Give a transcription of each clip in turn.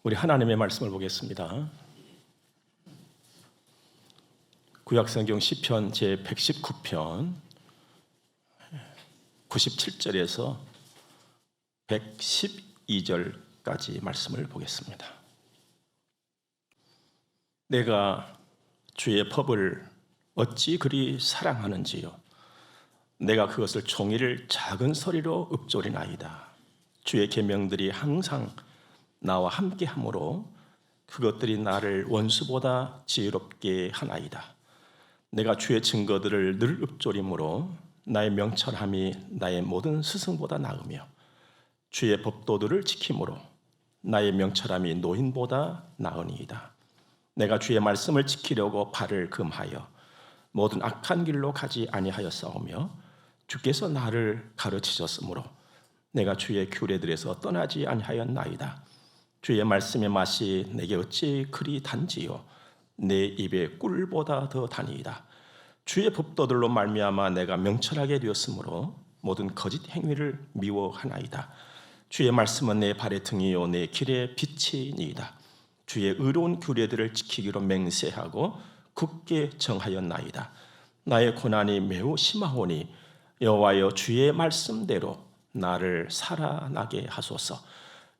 우리 하나님의 말씀을 보겠습니다. 구약성경 시편 제119편 97절에서 112절까지 말씀을 보겠습니다. 내가 주의 법을 어찌 그리 사랑하는지요. 내가 그것을 종일 작은 소리로 읊조리나이다. 주의 계명들이 항상 나와 함께하므로 그것들이 나를 원수보다 지혜롭게 하나이다. 내가 주의 증거들을 늘 읊조림으로 나의 명철함이 나의 모든 스승보다 나으며 주의 법도들을 지킴으로 나의 명철함이 노인보다 나으니이다. 내가 주의 말씀을 지키려고 발을 금하여 모든 악한 길로 가지 아니하였사오며 주께서 나를 가르치셨으므로 내가 주의 규례들에서 떠나지 아니하였나이다. 주의 말씀의 맛이 내게 어찌 그리 단지요 내 입에 꿀보다 더 다니이다. 주의 법도들로 말미암아 내가 명철하게 되었으므로 모든 거짓 행위를 미워하나이다. 주의 말씀은 내 발의 등이요 내 길의 빛이니이다. 주의 의로운 규례들을 지키기로 맹세하고 굳게 정하였나이다. 나의 고난이 매우 심하오니 여호와여 주의 말씀대로 나를 살아나게 하소서.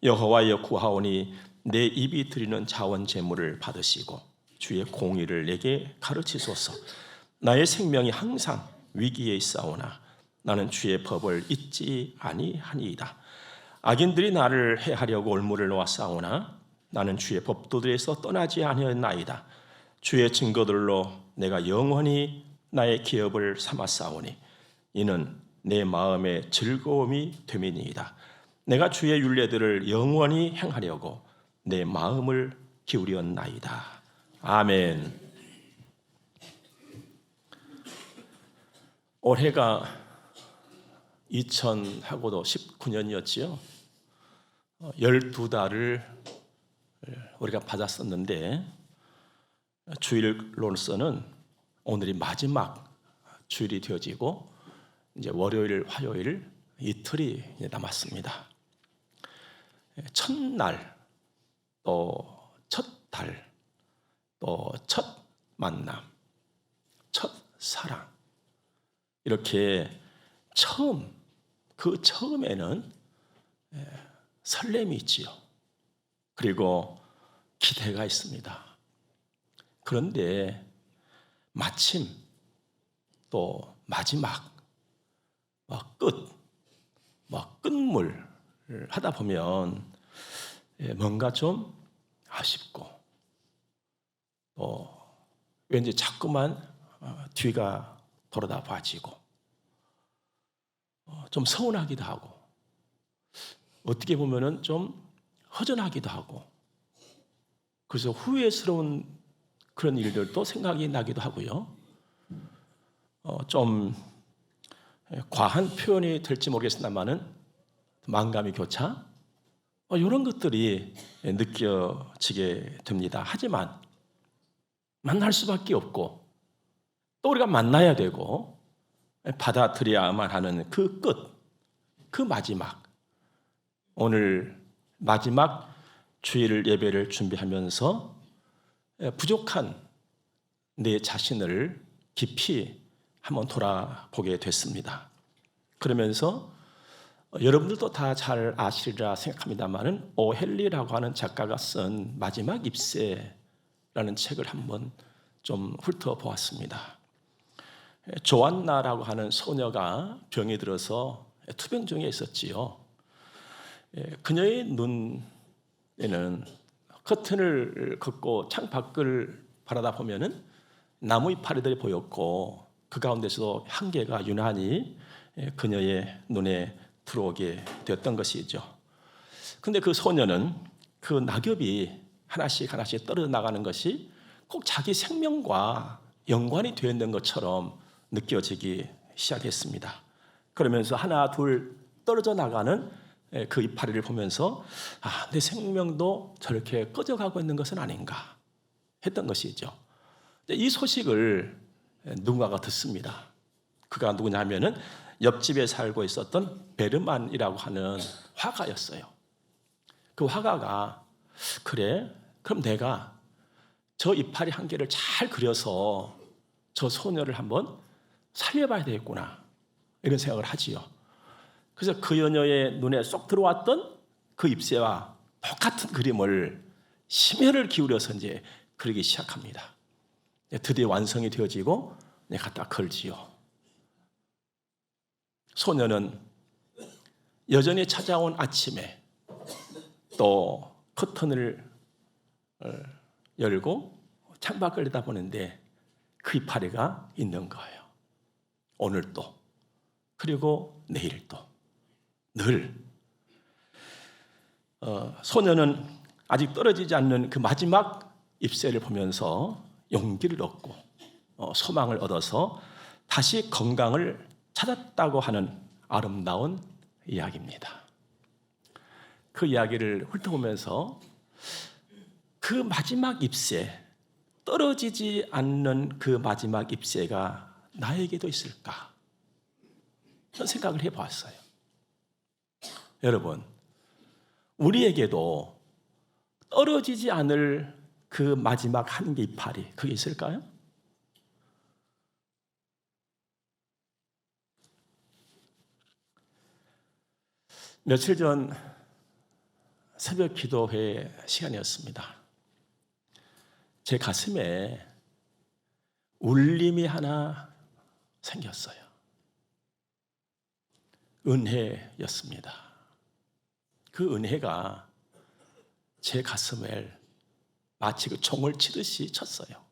여호와여 구하오니 내 입이 드리는 자원 제물을 받으시고 주의 공의를 내게 가르치소서. 나의 생명이 항상 위기에 있사오나 나는 주의 법을 잊지 아니하니이다. 악인들이 나를 해하려고 올무를 놓았사오나 나는 주의 법도들에서 떠나지 아니하였나이다. 주의 증거들로 내가 영원히 나의 기업을 삼았사오니 이는 내 마음의 즐거움이 됨이니이다. 내가 주의 율례들을 영원히 행하려고 내 마음을 기울였나이다. 아멘. 올해가 2000하고도 19년이었지요. 12달을 우리가 받았었는데 주일로서는 오늘이 마지막 주일이 되어지고 이제 월요일, 화요일 이틀이 남았습니다. 첫날, 또 첫 달, 또 첫 만남, 첫 사랑, 이렇게 처음, 그 처음에는 설렘이 있지요. 그리고 기대가 있습니다. 그런데 마침 또 마지막 끝물 하다 보면 뭔가 좀 아쉽고 또 왠지 자꾸만 뒤가 돌아다 봐지고 좀 서운하기도 하고 어떻게 보면은 좀 허전하기도 하고 그래서 후회스러운 그런 일들도 생각이 나기도 하고요. 좀 과한 표현이 될지 모르겠습니다만은 만감이 교차 이런 것들이 느껴지게 됩니다. 하지만 만날 수밖에 없고 또 우리가 만나야 되고 받아들여야만 하는 그 끝, 그 마지막, 오늘 마지막 주일 예배를 준비하면서 부족한 내 자신을 깊이 한번 돌아보게 됐습니다. 그러면서 여러분들도 다 잘 아시리라 생각합니다만은 오헬리라고 하는 작가가 쓴 마지막 입새라는 책을 한번 좀 훑어보았습니다. 조안나라고 하는 소녀가 병이 들어서 투병중에 있었지요. 그녀의 눈에는 커튼을 걷고 창 밖을 바라다 보면은 나무 이파리들이 보였고 그 가운데서도 한계가 유난히 그녀의 눈에 들어오게 되었던 것이죠. 근데 그 소녀는 그 낙엽이 하나씩 하나씩 떨어져 나가는 것이 꼭 자기 생명과 연관이 되어 있는 것처럼 느껴지기 시작했습니다. 그러면서 하나 둘 떨어져 나가는 그 이파리를 보면서 내 생명도 저렇게 꺼져가고 있는 것은 아닌가 했던 것이죠. 이 소식을 누군가가 듣습니다. 그가 누구냐 하면은 옆집에 살고 있었던 베르만이라고 하는 화가였어요. 그 화가가 그래? 그럼 내가 저 이파리 한 개를 잘 그려서 저 소녀를 한번 살려봐야 되겠구나, 이런 생각을 하지요. 그래서 그 여녀의 눈에 쏙 들어왔던 그 잎새와 똑같은 그림을 심혈을 기울여서 이제 그리기 시작합니다. 드디어 완성이 되어지고 갖다 걸지요. 소녀는 여전히 찾아온 아침에 또 커튼을 열고 창밖을 내다보는데 그 이파리가 있는 거예요. 오늘도, 그리고 내일도, 늘. 소녀는 아직 떨어지지 않는 그 마지막 잎새를 보면서 용기를 얻고 소망을 얻어서 다시 건강을 찾았다고 하는 아름다운 이야기입니다. 그 이야기를 훑어보면서 그 마지막 잎새, 떨어지지 않는 그 마지막 잎새가 나에게도 있을까? 그런 생각을 해보았어요. 여러분, 우리에게도 떨어지지 않을 그 마지막 한 개 이파리, 그게 있을까요? 며칠 전 새벽 기도회 시간이었습니다. 제 가슴에 울림이 하나 생겼어요. 은혜였습니다. 그 은혜가 제 가슴을 마치 그 총을 치듯이 쳤어요.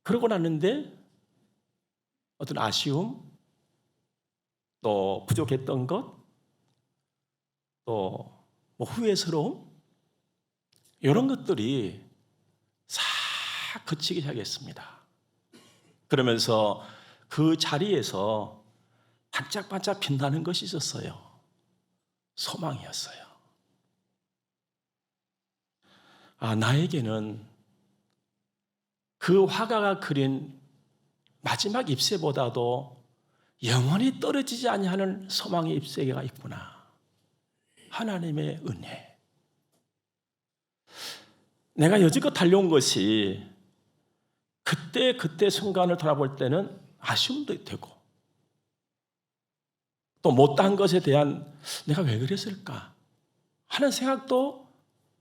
그러고 났는데 어떤 아쉬움, 또 부족했던 것, 또 후회스러움, 이런 것들이 싹 그치기 시작했습니다. 그러면서 그 자리에서 반짝반짝 빛나는 것이 있었어요. 소망이었어요. 나에게는 그 화가가 그린 마지막 잎새보다도 영원히 떨어지지 아니하는 소망의 잎새가 있구나. 하나님의 은혜. 내가 여지껏 달려온 것이 그때 순간을 돌아볼 때는 아쉬움도 되고, 또 못한 것에 대한 내가 왜 그랬을까 하는 생각도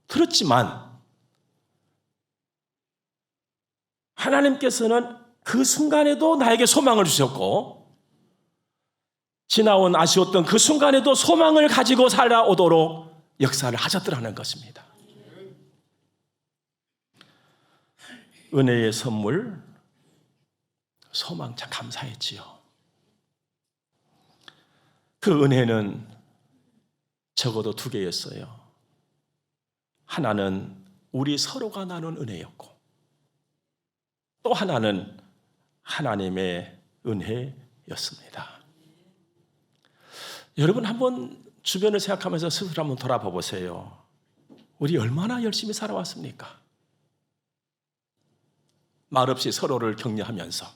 들었지만, 하나님께서는 그 순간에도 나에게 소망을 주셨고, 지나온 아쉬웠던 그 순간에도 소망을 가지고 살아오도록 역사를 하셨더라는 것입니다. 은혜의 선물, 소망, 참 감사했지요. 그 은혜는 적어도 두 개였어요. 하나는 우리 서로가 나눈 은혜였고, 또 하나는 하나님의 은혜였습니다. 여러분, 한번 주변을 생각하면서 스스로 한번 돌아봐 보세요. 우리 얼마나 열심히 살아왔습니까? 말없이 서로를 격려하면서.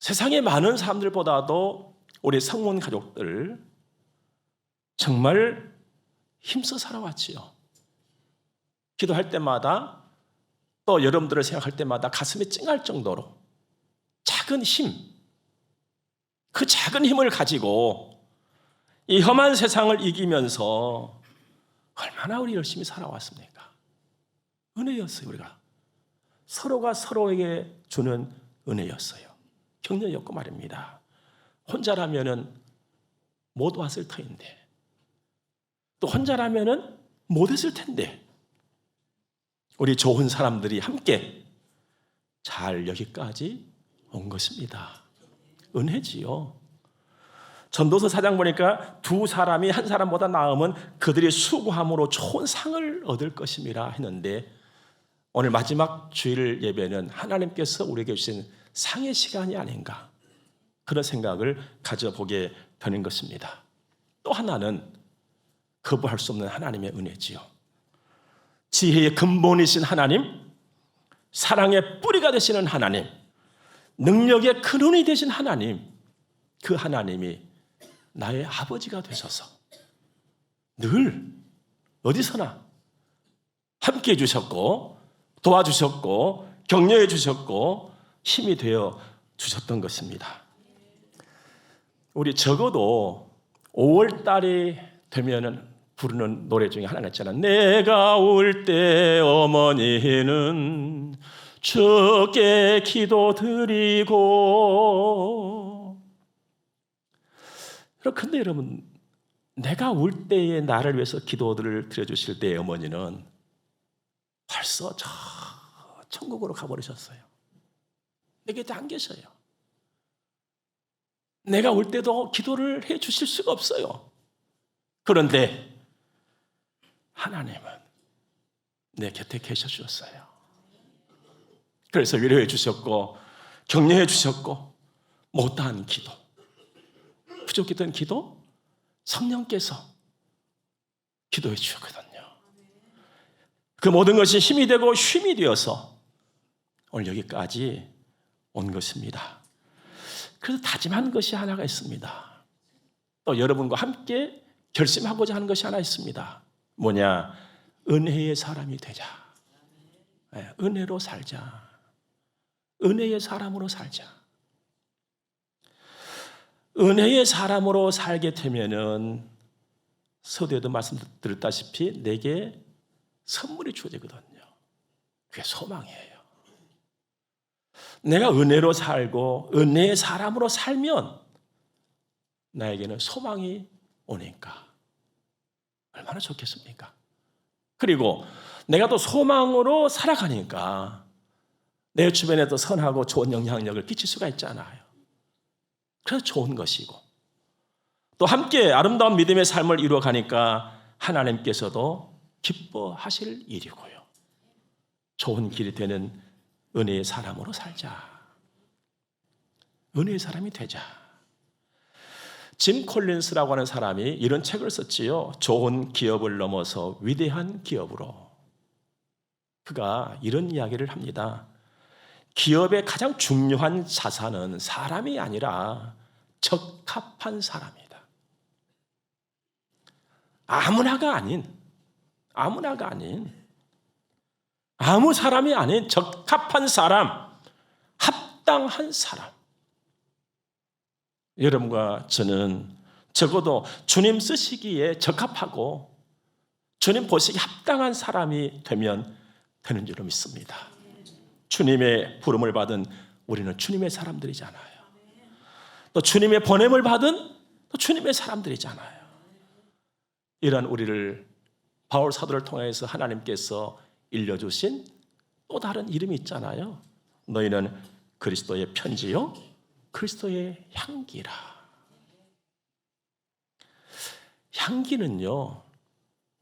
세상의 많은 사람들보다도 우리 성문 가족들 정말 힘써 살아왔지요. 기도할 때마다, 또 여러분들을 생각할 때마다 가슴이 찡할 정도로 작은 힘, 그 작은 힘을 가지고 이 험한 세상을 이기면서 얼마나 우리 열심히 살아왔습니까? 은혜였어요. 우리가 서로가 서로에게 주는 은혜였어요. 격려였고 말입니다. 혼자라면은 못 왔을 터인데, 또 혼자라면은 못 했을 텐데, 우리 좋은 사람들이 함께 잘 여기까지 온 것입니다. 은혜지요. 전도서 4장 보니까 두 사람이 한 사람보다 나으면 그들이 수고함으로 좋은 상을 얻을 것임이라 했는데, 오늘 마지막 주일 예배는 하나님께서 우리에게 주신 상의 시간이 아닌가, 그런 생각을 가져보게 되는 것입니다. 또 하나는 거부할 수 없는 하나님의 은혜지요. 지혜의 근본이신 하나님, 사랑의 뿌리가 되시는 하나님, 능력의 근원이 되신 하나님, 그 하나님이 나의 아버지가 되셔서 늘 어디서나 함께해 주셨고 도와주셨고 격려해 주셨고 힘이 되어 주셨던 것입니다. 우리 적어도 5월 달이 되면은 부르는 노래 중에 하나가 있잖아요. 내가 올 때 어머니는 주께 기도드리고. 그런데 여러분, 내가 올 때에 나를 위해서 기도를 드려주실 때의 어머니는 벌써 저 천국으로 가버리셨어요. 내 곁에 안 계셔요. 내가 올 때도 기도를 해 주실 수가 없어요. 그런데 하나님은 내 곁에 계셔 주셨어요. 그래서 위로해 주셨고 격려해 주셨고 못다한 기도, 부족했던 기도 성령께서 기도해 주셨거든요. 그 모든 것이 힘이 되고 쉼이 되어서 오늘 여기까지 온 것입니다. 그래서 다짐한 것이 하나가 있습니다. 또 여러분과 함께 결심하고자 하는 것이 하나 있습니다. 뭐냐? 은혜의 사람이 되자. 은혜로 살자. 은혜의 사람으로 살자. 은혜의 사람으로 살게 되면은 서두에도 말씀드렸다시피 내게 선물이 주어지거든요. 그게 소망이에요. 내가 은혜로 살고 은혜의 사람으로 살면 나에게는 소망이 오니까 얼마나 좋겠습니까? 그리고 내가 또 소망으로 살아가니까 내 주변에도 선하고 좋은 영향력을 끼칠 수가 있잖아요. 그래서 좋은 것이고 또 함께 아름다운 믿음의 삶을 이루어가니까 하나님께서도 기뻐하실 일이고요. 좋은 길이 되는 은혜의 사람으로 살자. 은혜의 사람이 되자. 짐 콜린스라고 하는 사람이 이런 책을 썼지요. 좋은 기업을 넘어서 위대한 기업으로. 그가 이런 이야기를 합니다. 기업의 가장 중요한 자산은 사람이 아니라 적합한 사람이다. 아무나가 아닌 아무 사람이 아닌 적합한 사람, 합당한 사람. 여러분과 저는 적어도 주님 쓰시기에 적합하고 주님 보시기에 합당한 사람이 되면 되는 줄로 믿습니다. 주님의 부름을 받은 우리는 주님의 사람들이잖아요. 또 주님의 보냄을 받은 또 주님의 사람들이잖아요. 이런 우리를 바울 사도를 통해서 하나님께서 일려주신 또 다른 이름이 있잖아요. 너희는 그리스도의 편지요 그리스도의 향기라. 향기는요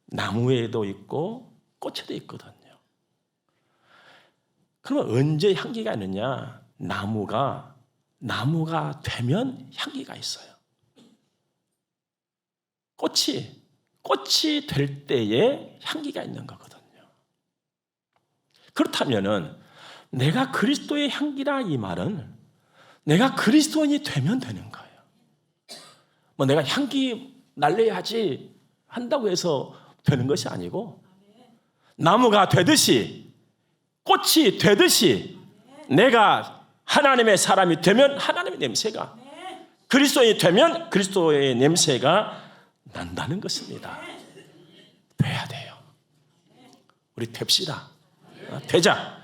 나무에도 있고 꽃에도 있거든요. 그러면 언제 향기가 있느냐? 나무가 되면 향기가 있어요. 꽃이 될 때에 향기가 있는 거거든요. 그렇다면은 내가 그리스도의 향기라 이 말은 내가 그리스도인이 되면 되는 거예요. 뭐 내가 향기 날려야지 한다고 해서 되는 것이 아니고 나무가 되듯이 꽃이 되듯이 내가 하나님의 사람이 되면 하나님의 냄새가 그리스도인이 되면 그리스도의 냄새가 난다는 것입니다. 돼야 돼요. 우리 됩시다. 되자.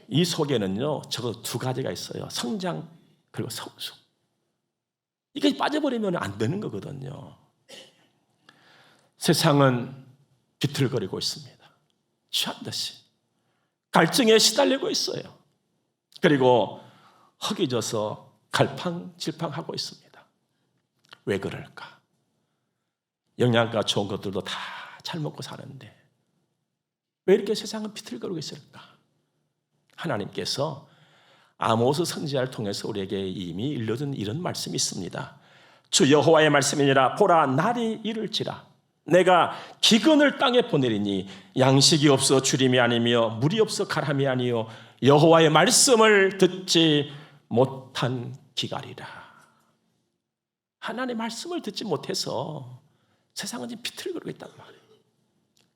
이 속에는요 적어도 두 가지가 있어요. 성장 그리고 성숙. 이게 빠져버리면 안 되는 거거든요. 세상은 비틀거리고 있습니다. 취한 듯이 갈증에 시달리고 있어요. 그리고 허기져서 갈팡질팡하고 있습니다. 왜 그럴까? 영양가 좋은 것들도 다 잘 먹고 사는데 왜 이렇게 세상은 비틀거리고 있을까? 하나님께서 아모스 선지자를 통해서 우리에게 이미 일러준 이런 말씀이 있습니다. 주 여호와의 말씀이니라. 보라 날이 이를지라 내가 기근을 땅에 보내리니 양식이 없어 주림이 아니며 물이 없어 가람이 아니요 여호와의 말씀을 듣지 못한 기갈이라. 하나님의 말씀을 듣지 못해서 세상은 지금 비틀거리고 있단 말이에요.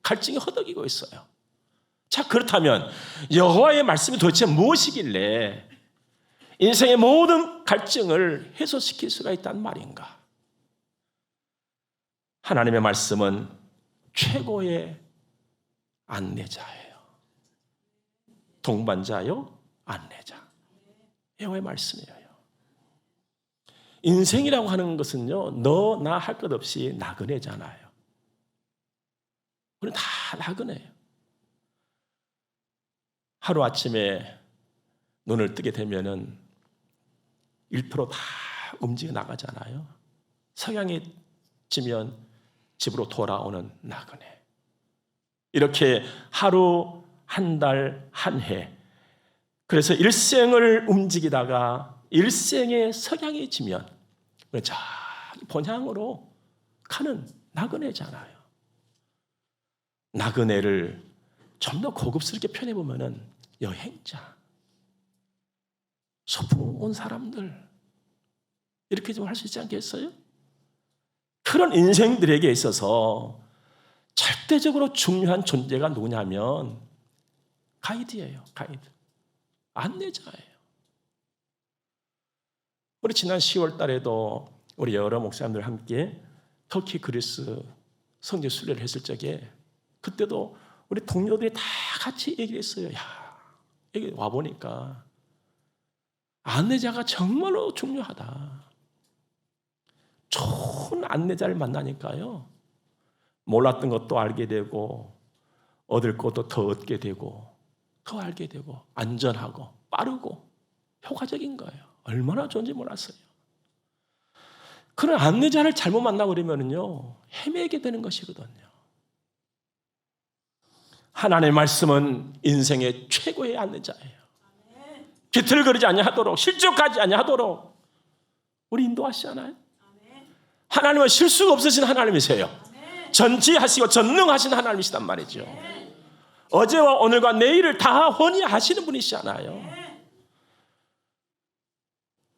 갈증이 허덕이고 있어요. 자, 그렇다면 여호와의 말씀이 도대체 무엇이길래 인생의 모든 갈증을 해소시킬 수가 있단 말인가? 하나님의 말씀은 최고의 안내자예요. 동반자요, 안내자. 여호와의 말씀이에요. 인생이라고 하는 것은요, 너, 나 할 것 없이 나그네잖아요. 우리는 다 나그네예요. 하루아침에 눈을 뜨게 되면은 일터로 다 움직여 나가잖아요. 석양이 지면 집으로 돌아오는 나그네. 이렇게 하루, 한 달, 한 해. 그래서 일생을 움직이다가 일생의 석양이 지면 자기 본향으로 가는 나그네잖아요. 나그네를 좀 더 고급스럽게 표현해보면 여행자, 소풍 온 사람들, 이렇게 좀 할 수 있지 않겠어요? 그런 인생들에게 있어서 절대적으로 중요한 존재가 누구냐면 가이드예요. 가이드. 안내자예요. 우리 지난 10월 달에도 우리 여러 목사님들 함께 터키 그리스 성지 순례를 했을 적에 그때도 우리 동료들이 다 같이 얘기를 했어요. 야, 여기 와보니까 안내자가 정말로 중요하다. 좋은 안내자를 만나니까요, 몰랐던 것도 알게 되고 얻을 것도 더 얻게 되고 더 알게 되고 안전하고 빠르고 효과적인 거예요. 얼마나 좋은지 몰랐어요. 그런 안내자를 잘못 만나고 그러면요, 헤매게 되는 것이거든요. 하나님의 말씀은 인생의 최고의 안내자예요. 비틀거리지 아니하도록, 실족하지 아니하도록 우리 인도하시잖아요. 하나님은 실수가 없으신 하나님이세요. 전지하시고 전능하신 하나님이시단 말이죠. 어제와 오늘과 내일을 다 훤히 아시는 분이시잖아요.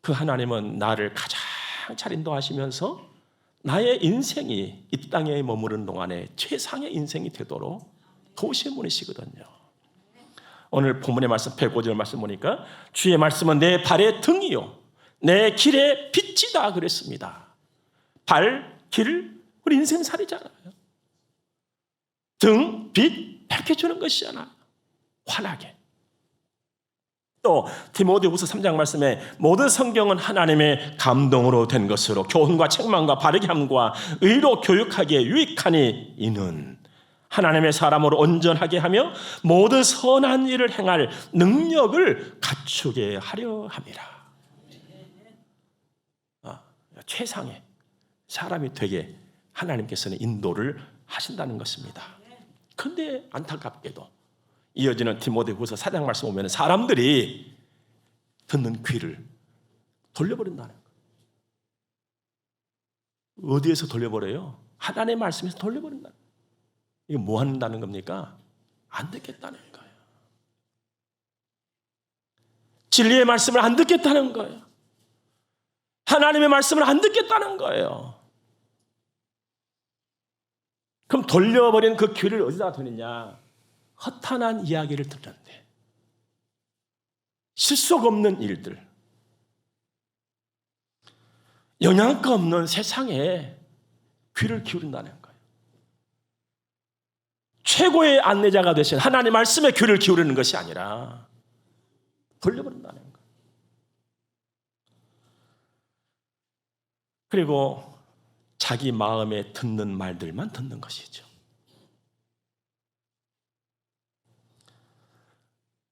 그 하나님은 나를 가장 잘 인도하시면서 나의 인생이 이 땅에 머무르는 동안에 최상의 인생이 되도록 도우시는 분이시거든요. 오늘 본문의 말씀 105절 말씀 보니까 주의 말씀은 내 발의 등이요 내 길의 빛이다 그랬습니다. 발, 길, 우리 인생살이잖아요. 등, 빛, 밝혀주는 것이잖아요. 환하게. 또 디모데후서 3장 말씀에 모든 성경은 하나님의 감동으로 된 것으로 교훈과 책망과 바르게 함과 의로 교육하기에 유익하니 이는 하나님의 사람으로 온전하게 하며 모든 선한 일을 행할 능력을 갖추게 하려 함이라. 최상의 사람이 되게 하나님께서는 인도를 하신다는 것입니다. 그런데 안타깝게도 이어지는 디모데후서 4장 말씀 보면 사람들이 듣는 귀를 돌려버린다는 거예요. 어디에서 돌려버려요? 하나님의 말씀에서 돌려버린다. 이게 뭐 한다는 겁니까? 안 듣겠다는 거예요. 진리의 말씀을 안 듣겠다는 거예요. 하나님의 말씀을 안 듣겠다는 거예요. 그럼 돌려버린 그 귀를 어디다 두느냐? 허탄한 이야기를 듣는데 실속 없는 일들, 영양가 없는 세상에 귀를 기울인다는 거예요. 최고의 안내자가 되신 하나님의 말씀에 귀를 기울이는 것이 아니라 돌려버린다는 거예요. 그리고 자기 마음에 듣는 말들만 듣는 것이죠.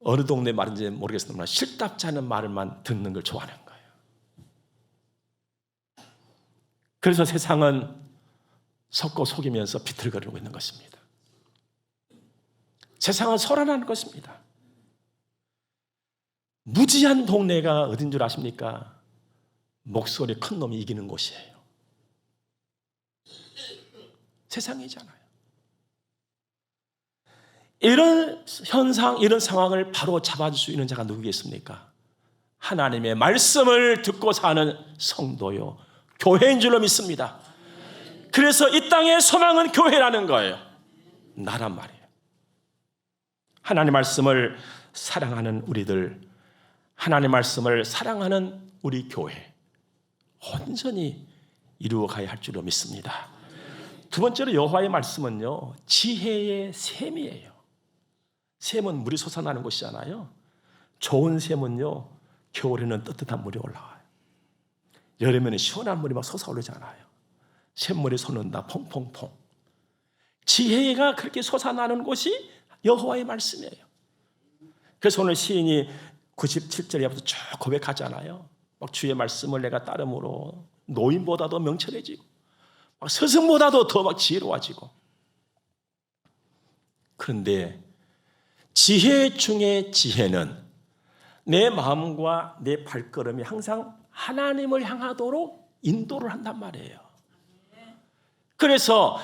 어느 동네 말인지 모르겠습니다만 실답지 않은 말만 듣는 걸 좋아하는 거예요. 그래서 세상은 섞고 속이면서 비틀거리고 있는 것입니다. 세상은 소란하는 것입니다. 무지한 동네가 어딘 줄 아십니까? 목소리 큰 놈이 이기는 곳이에요. 세상이잖아요. 이런 현상, 이런 상황을 바로 잡아줄 수 있는 자가 누구겠습니까? 하나님의 말씀을 듣고 사는 성도요, 교회인 줄로 믿습니다. 그래서 이 땅의 소망은 교회라는 거예요. 나란 말이에요. 하나님 말씀을 사랑하는 우리들, 하나님 말씀을 사랑하는 우리 교회 온전히 이루어가야 할 줄로 믿습니다. 두 번째로 여호와의 말씀은요, 지혜의 샘이에요. 샘은 물이 솟아나는 곳이잖아요. 좋은 샘은요, 겨울에는 뜨뜻한 물이 올라와요. 여름에는 시원한 물이 막 솟아오르잖아요. 샘물이 솟는다, 퐁퐁퐁. 지혜가 그렇게 솟아나는 곳이 여호와의 말씀이에요. 그래서 오늘 시인이 97절에부터 쭉 고백하잖아요. 막 주의 말씀을 내가 따름으로 노인보다도 명철해지고 막 스승보다도 더 막 지혜로워지고. 그런데 지혜 중에 지혜는 내 마음과 내 발걸음이 항상 하나님을 향하도록 인도를 한단 말이에요. 그래서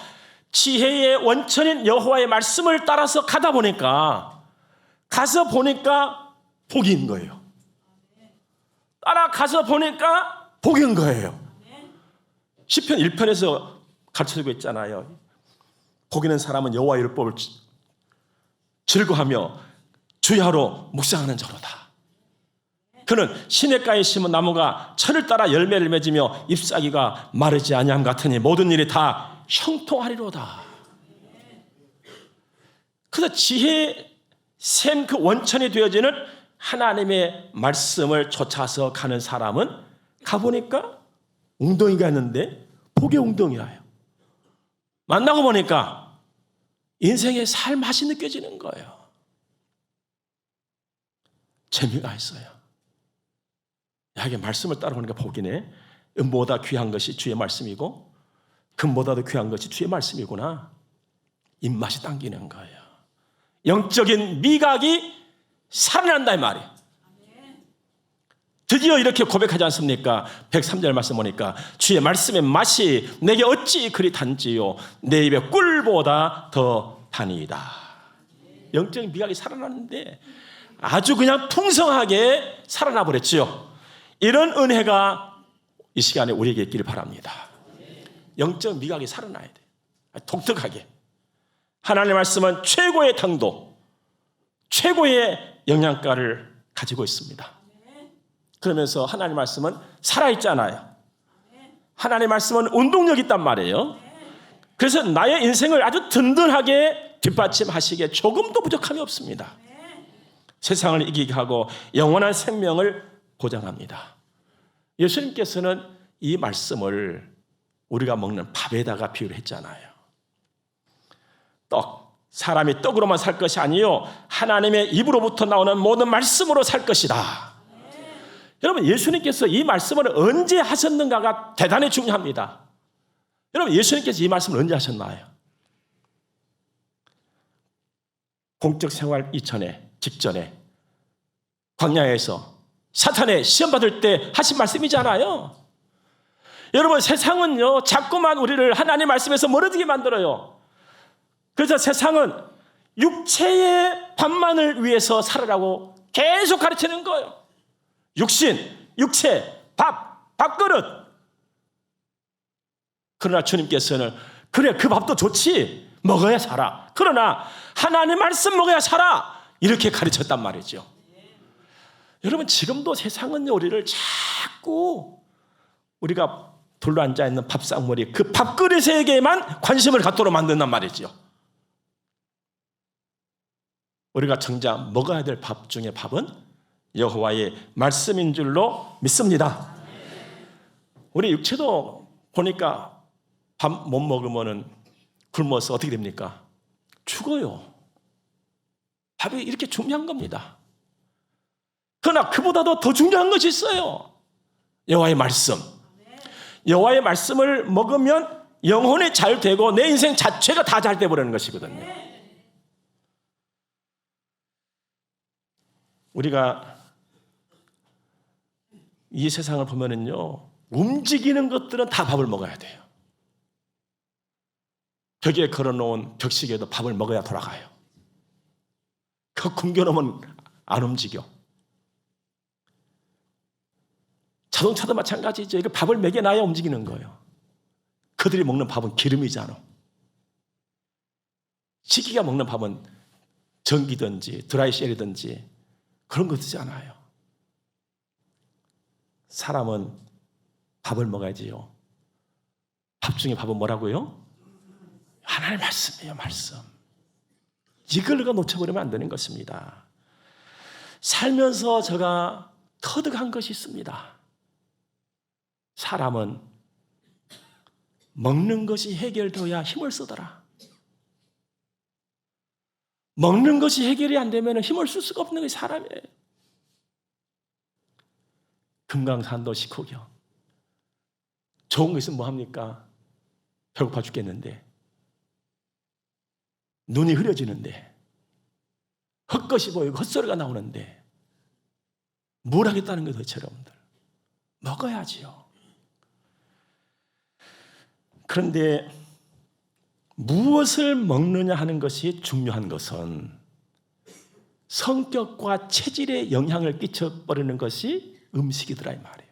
지혜의 원천인 여호와의 말씀을 따라서 가다 보니까 가서 보니까 복인 거예요. 따라가서 보니까 복인 거예요. 시편 1편에서 가르쳐주고 있잖아요. 복 있는 사람은 여호와의 율법을 즐거워하며 주야로 묵상하는 자로다. 그는 시냇가에 심은 나무가 철을 따라 열매를 맺으며 잎사귀가 마르지 아니함 같으니 모든 일이 다 형통하리로다. 그래서 지혜의 샘 그 원천이 되어지는 하나님의 말씀을 쫓아서 가는 사람은 가보니까 웅덩이가 있는데 복의 웅덩이라요. 만나고 보니까 인생의 살맛이 느껴지는 거예요. 재미가 있어요. 야, 이게 말씀을 따라오니까 복이네. 은보다 귀한 것이 주의 말씀이고 금보다도 귀한 것이 주의 말씀이구나. 입맛이 당기는 거예요. 영적인 미각이 살아난다 이 말이에요. 드디어 이렇게 고백하지 않습니까? 103절 말씀 보니까 주의 말씀의 맛이 내게 어찌 그리 단지요 내 입에 꿀보다 더 다니이다. 영적인 미각이 살아났는데 아주 그냥 풍성하게 살아나 버렸지요. 이런 은혜가 이 시간에 우리에게 있기를 바랍니다. 영적 미각이 살아나야 돼. 독특하게. 하나님의 말씀은 최고의 당도, 최고의 영양가를 가지고 있습니다. 그러면서 하나님의 말씀은 살아있잖아요. 하나님의 말씀은 운동력이 있단 말이에요. 그래서 나의 인생을 아주 든든하게 뒷받침하시기에 조금도 부족함이 없습니다. 세상을 이기게 하고 영원한 생명을 보장합니다. 예수님께서는 이 말씀을 우리가 먹는 밥에다가 비유를 했잖아요. 떡, 사람이 떡으로만 살 것이 아니요 하나님의 입으로부터 나오는 모든 말씀으로 살 것이다. 여러분, 예수님께서 이 말씀을 언제 하셨는가가 대단히 중요합니다. 여러분, 예수님께서 이 말씀을 언제 하셨나요? 공적 생활 이전에, 직전에 광야에서 사탄의 시험 받을 때 하신 말씀이잖아요. 여러분, 세상은요 자꾸만 우리를 하나님의 말씀에서 멀어지게 만들어요. 그래서 세상은 육체의 밥만을 위해서 살으라고 계속 가르치는 거예요. 육신, 육체, 밥그릇. 그러나 주님께서는 그래, 그 밥도 좋지, 먹어야 살아. 그러나 하나님 말씀 먹어야 살아, 이렇게 가르쳤단 말이죠. 여러분, 지금도 세상은 우리를 자꾸 우리가 둘러 앉아있는 밥상머리, 그 밥그릇에게만 관심을 갖도록 만든단 말이죠. 우리가 정작 먹어야 될 밥 중에 밥은 여호와의 말씀인 줄로 믿습니다. 우리 육체도 보니까 밥 못 먹으면 굶어서 어떻게 됩니까? 죽어요. 밥이 이렇게 중요한 겁니다. 그러나 그보다도 더 중요한 것이 있어요. 여호와의 말씀. 여호와의 말씀을 먹으면 영혼이 잘 되고 내 인생 자체가 다 잘 돼버리는 것이거든요. 우리가 이 세상을 보면은요, 움직이는 것들은 다 밥을 먹어야 돼요. 벽에 걸어놓은 벽시계도 밥을 먹어야 돌아가요. 그 굶겨놓으면 안 움직여. 자동차도 마찬가지죠. 이거 밥을 먹여놔야 움직이는 거예요. 그들이 먹는 밥은 기름이잖아. 시기가 먹는 밥은 전기든지 드라이셀이든지 그런 거 쓰지 않아요. 사람은 밥을 먹어야지요. 밥 중에 밥은 뭐라고요? 하나님의 말씀이에요. 말씀. 이걸 놓쳐버리면 안 되는 것입니다. 살면서 제가 터득한 것이 있습니다. 사람은 먹는 것이 해결되어야 힘을 쓰더라. 먹는 것이 해결이 안 되면 힘을 쓸 수가 없는 게 사람이에요. 금강산도 식후경. 좋은 거 있으면 뭐합니까? 배고파 죽겠는데, 눈이 흐려지는데, 헛것이 보이고 헛소리가 나오는데 뭘 하겠다는 거예요 도대체 여러분들. 먹어야지요. 그런데 무엇을 먹느냐 하는 것이 중요한 것은 성격과 체질에 영향을 끼쳐버리는 것이 음식이더라 이 말이에요.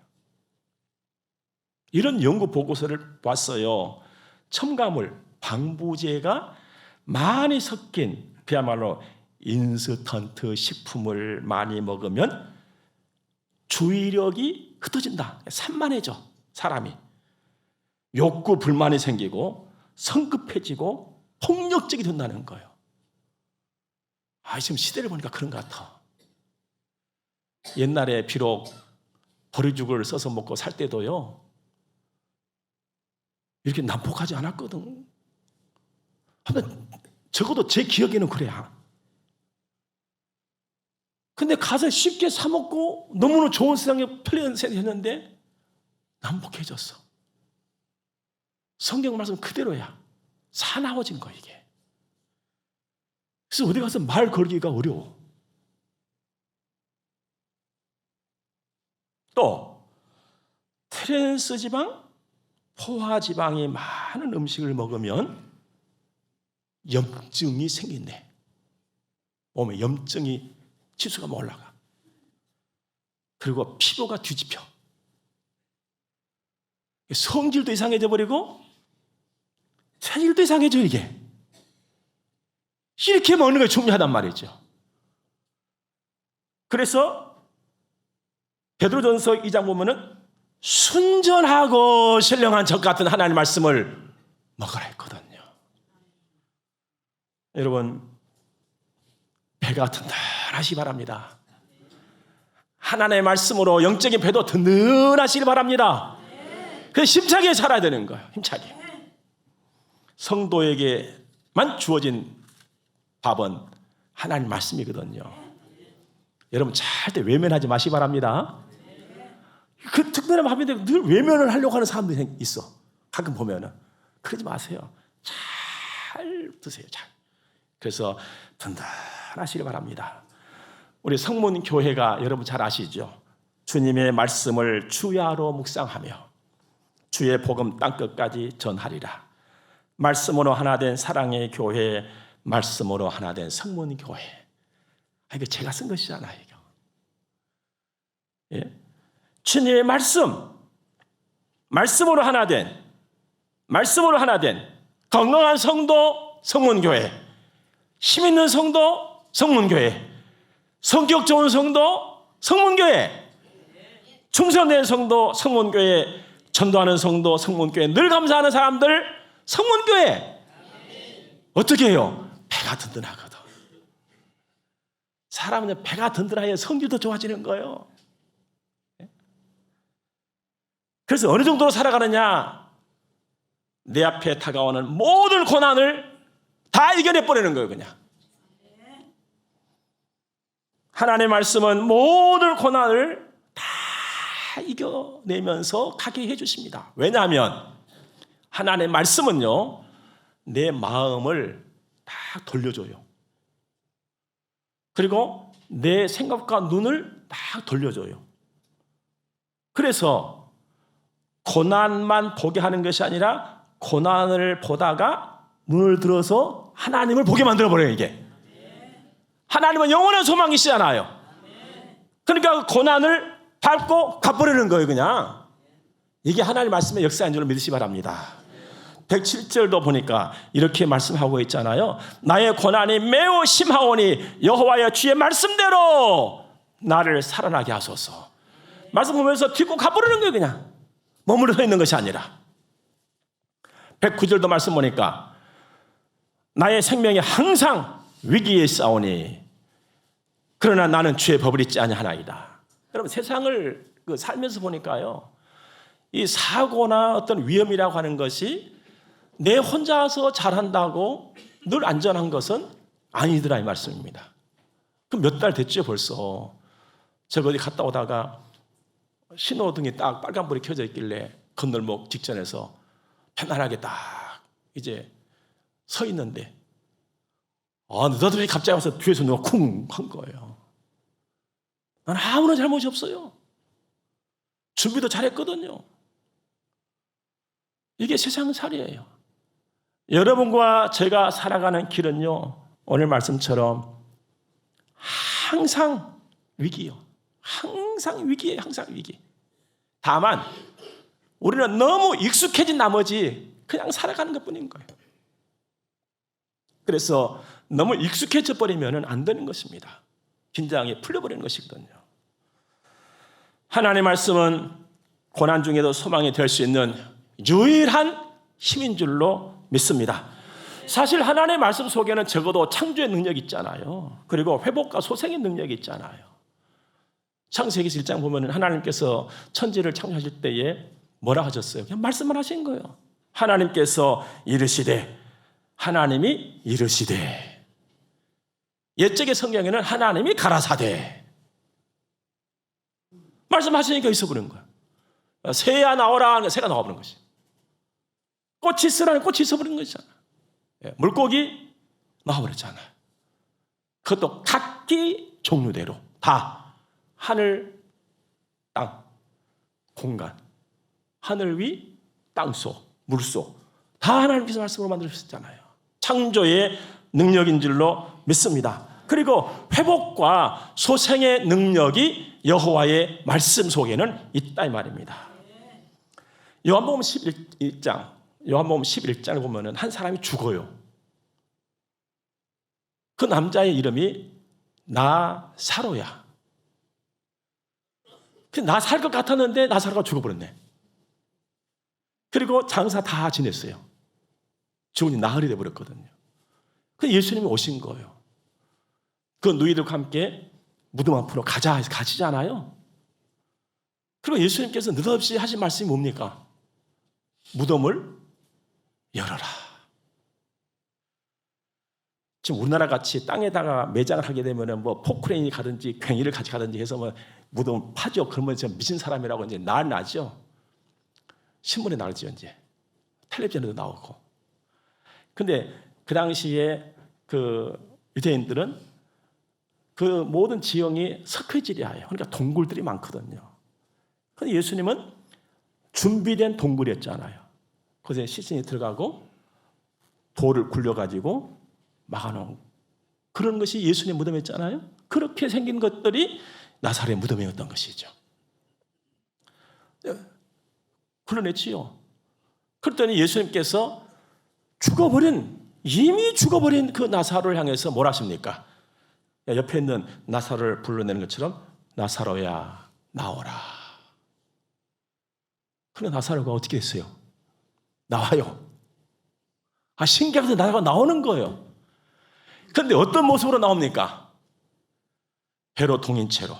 이런 연구 보고서를 봤어요. 첨가물, 방부제가 많이 섞인 그야말로 인스턴트 식품을 많이 먹으면 주의력이 흩어진다. 산만해져 사람이. 욕구 불만이 생기고 성급해지고 폭력적이 된다는 거예요. 지금 시대를 보니까 그런 것 같아. 옛날에 비록 보리죽을 써서 먹고 살 때도요 이렇게 난폭하지 않았거든. 적어도 제 기억에는 그래야. 근데 가서 쉽게 사 먹고 너무나 좋은 세상에 편리한 세상이 했는데 난폭해졌어. 성경 말씀 그대로야. 사나워진 거 이게. 그래서 어디 가서 말 걸기가 어려워. 또 트랜스 지방, 포화 지방이 많은 음식을 먹으면 염증이 생긴대. 몸에 염증이 지수가 올라가. 그리고 피부가 뒤집혀. 성질도 이상해져 버리고 체질도 이상해져 이게. 이렇게 먹는 게 중요하단 말이죠. 그래서 베드로전서 2장 보면은 순전하고 신령한 적 같은 하나님의 말씀을 먹으라 했거든요. 여러분 배가 든든하시기 바랍니다. 하나님의 말씀으로 영적인 배도 든든하시길 바랍니다. 그래서 힘차게 살아야 되는 거예요. 힘차게. 성도에게만 주어진 밥은 하나님 말씀이거든요. 여러분 절대 외면하지 마시기 바랍니다. 그 특별한 밥인데 늘 외면을 하려고 하는 사람들이 있어. 가끔 보면은. 그러지 마세요. 잘 드세요. 잘. 그래서 든든하시길 바랍니다. 우리 성문교회가 여러분 잘 아시죠? 주님의 말씀을 주야로 묵상하며 주의 복음 땅끝까지 전하리라. 말씀으로 하나 된 사랑의 교회, 말씀으로 하나 된 성문교회. 이거 제가 쓴 것이잖아요. 이거. 예? 주님의 말씀으로 하나 된 건강한 성도, 성문교회, 힘 있는 성도, 성문교회, 성격 좋은 성도, 성문교회, 충성된 성도, 성문교회, 전도하는 성도, 성문교회, 늘 감사하는 사람들, 성문교회. 어떻게 해요? 배가 든든하거든. 사람은 배가 든든해야 성질도 좋아지는 거예요. 그래서 어느 정도로 살아가느냐? 내 앞에 다가오는 모든 고난을 다 이겨내버리는 거예요. 그냥 하나님의 말씀은 모든 고난을 다 이겨내면서 가게 해주십니다. 왜냐하면 하나님의 말씀은요 내 마음을 다 돌려줘요. 그리고 내 생각과 눈을 다 돌려줘요. 그래서 고난만 보게 하는 것이 아니라 고난을 보다가 눈을 들어서 하나님을 보게 만들어버려요. 이게 하나님은 영원한 소망이시잖아요. 그러니까 고난을 밟고 가버리는 거예요, 그냥. 이게 하나님의 말씀의 역사인 줄 믿으시기 바랍니다. 107절도 보니까 이렇게 말씀하고 있잖아요. 나의 고난이 매우 심하오니 여호와여 주의 말씀대로 나를 살아나게 하소서. 말씀 보면서 딛고 가버리는 거예요, 그냥. 머무르 서 있는 것이 아니라. 109절도 말씀 보니까 나의 생명이 항상 위기에 있사오니 그러나 나는 주의 법을 잊지 아니하나이다. 여러분, 세상을 살면서 보니까요, 이 사고나 어떤 위험이라고 하는 것이 내 혼자서 잘한다고 늘 안전한 것은 아니더라, 이 말씀입니다. 그럼 몇 달 됐죠, 벌써. 제가 어디 갔다 오다가 신호등이 딱 빨간불이 켜져 있길래 건널목 직전에서 편안하게 딱 이제 서 있는데, 너들이 갑자기 와서 뒤에서 누가 쿵 한 거예요. 난 아무런 잘못이 없어요. 준비도 잘했거든요. 이게 세상살이에요. 여러분과 제가 살아가는 길은요, 오늘 말씀처럼 항상 위기요. 항상 위기예요. 항상 위기. 다만 우리는 너무 익숙해진 나머지 그냥 살아가는 것뿐인 거예요. 그래서 너무 익숙해져 버리면 안 되는 것입니다. 긴장이 풀려버리는 것이거든요. 하나님의 말씀은 고난 중에도 소망이 될 수 있는 유일한 힘인 줄로 믿습니다. 사실 하나님의 말씀 속에는 적어도 창조의 능력이 있잖아요. 그리고 회복과 소생의 능력이 있잖아요. 창세기 1장 보면 하나님께서 천지를 창조하실 때에 뭐라 하셨어요? 그냥 말씀만 하신 거예요. 하나님께서 이르시되, 하나님이 이르시되. 옛적의 성경에는 하나님이 가라사대. 말씀하시니까 있어버린 거예요. 새야 나오라 하는 새가 나와버린 것이. 꽃이 있으라는 꽃이 있어버린 것이잖아요. 물고기 나와버렸잖아요. 그것도 각기 종류대로 다 하늘, 땅, 공간, 하늘 위, 땅 속, 물 속, 다 하나님께서 말씀으로 만드셨잖아요. 창조의 능력인 줄로 믿습니다. 그리고 회복과 소생의 능력이 여호와의 말씀 속에는 있다 이 말입니다. 요한복음 11장을 보면 한 사람이 죽어요. 그 남자의 이름이 나사로야. 나 살 것 같았는데 나사로가 죽어버렸네. 그리고 장사 다 지냈어요. 죽으니 나흘이 돼버렸거든요. 그 예수님이 오신 거예요. 그 누이들과 함께 무덤 앞으로 가시잖아요. 그리고 예수님께서 느닷없이 하신 말씀이 뭡니까? 무덤을 열어라. 지금 우리나라 같이 땅에다가 매장을 하게 되면 뭐 포크레인이 가든지 괭이를 같이 가든지 해서 뭐 무덤 파죠. 그러면 저 미친 사람이라고 이제 날 나죠. 신문에 나오죠, 이제. 텔레비전에도 나오고. 근데 그 당시에 그 유대인들은 그 모든 지형이 석회질이에요. 그러니까 동굴들이 많거든요. 근데 예수님은 준비된 동굴이었잖아요. 거기에 시신이 들어가고 돌을 굴려가지고 막아놓은 그런 것이 예수님 무덤이었잖아요. 그렇게 생긴 것들이 나사렛 무덤이었던 것이죠. 그러냈지요. 그랬더니 예수님께서 이미 죽어버린 그 나사로를 향해서 뭘 하십니까? 옆에 있는 나사로를 불러내는 것처럼 나사로야 나오라. 그런데 나사로가 어떻게 했어요? 나와요. 신기하게 나사로가 나오는 거예요. 그런데 어떤 모습으로 나옵니까? 배로 동인 채로.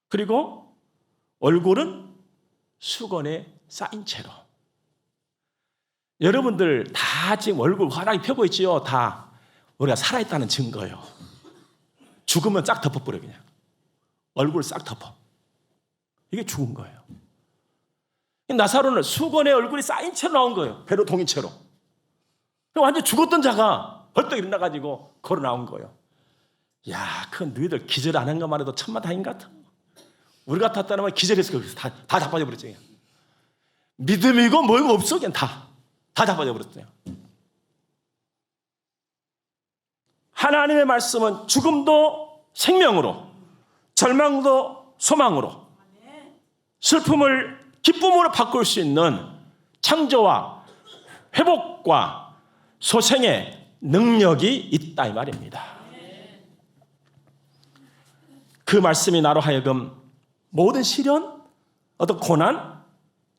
그리고 얼굴은 수건에 쌓인 채로. 여러분들 다 지금 얼굴 환하게 펴고 있지요? 다 우리가 살아있다는 증거예요. 죽으면 싹 덮어버려 그냥. 얼굴 싹 덮어. 이게 죽은 거예요. 나사로는 수건에 얼굴이 쌓인 채로 나온 거예요. 배로 동인 채로. 완전 죽었던 자가 벌떡 일어나가지고 걸어 나온 거예요. 야, 그 너희들 기절 안 한 것만 해도 천만다행 같아. 우리 같았다면 기절했을 거예요. 다 자빠져 버렸죠. 믿음이고 뭐이고 없어. 그냥 다 자빠져 버렸어요. 하나님의 말씀은 죽음도 생명으로, 절망도 소망으로, 슬픔을 기쁨으로 바꿀 수 있는 창조와 회복과 소생의 능력이 있다 이 말입니다. 그 말씀이 나로 하여금 모든 시련, 어떤 고난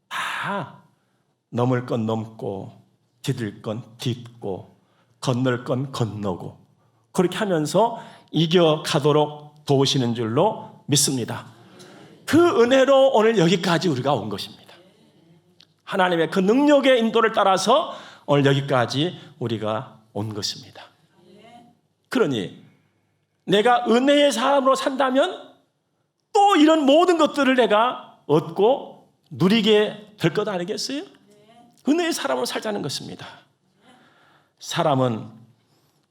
다 넘을 건 넘고 디딜 건 딛고 건널 건 건너고 그렇게 하면서 이겨가도록 도우시는 줄로 믿습니다. 그 은혜로 오늘 여기까지 우리가 온 것입니다. 하나님의 그 능력의 인도를 따라서 오늘 여기까지 우리가 온 것입니다. 그러니 내가 은혜의 사람으로 산다면 또 이런 모든 것들을 내가 얻고 누리게 될 것 아니겠어요? 은혜의 사람으로 살자는 것입니다. 사람은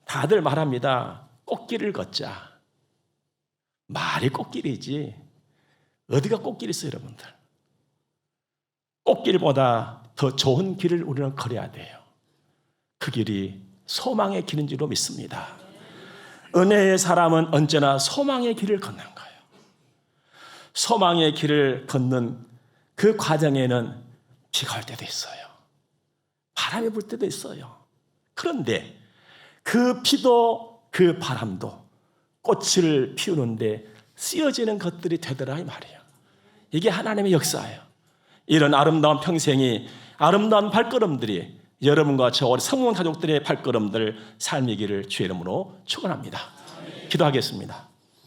다들 말합니다. 꽃길을 걷자. 말이 꽃길이지 어디가 꽃길이 있어요, 여러분들. 꽃길보다 더 좋은 길을 우리는 걸어야 돼요. 그 길이 소망의 길인 줄로 믿습니다. 은혜의 사람은 언제나 소망의 길을 걷는 거예요. 소망의 길을 걷는 그 과정에는 비가 올 때도 있어요. 바람이 불 때도 있어요. 그런데 그 비도 그 바람도 꽃을 피우는데 쓰여지는 것들이 되더라 이 말이에요. 이게 하나님의 역사예요. 이런 아름다운 평생이 아름다운 발걸음들이 여러분과 저 우리 성문 가족들의 발걸음들 삶이기를 주의 이름으로 축원합니다. 기도하겠습니다.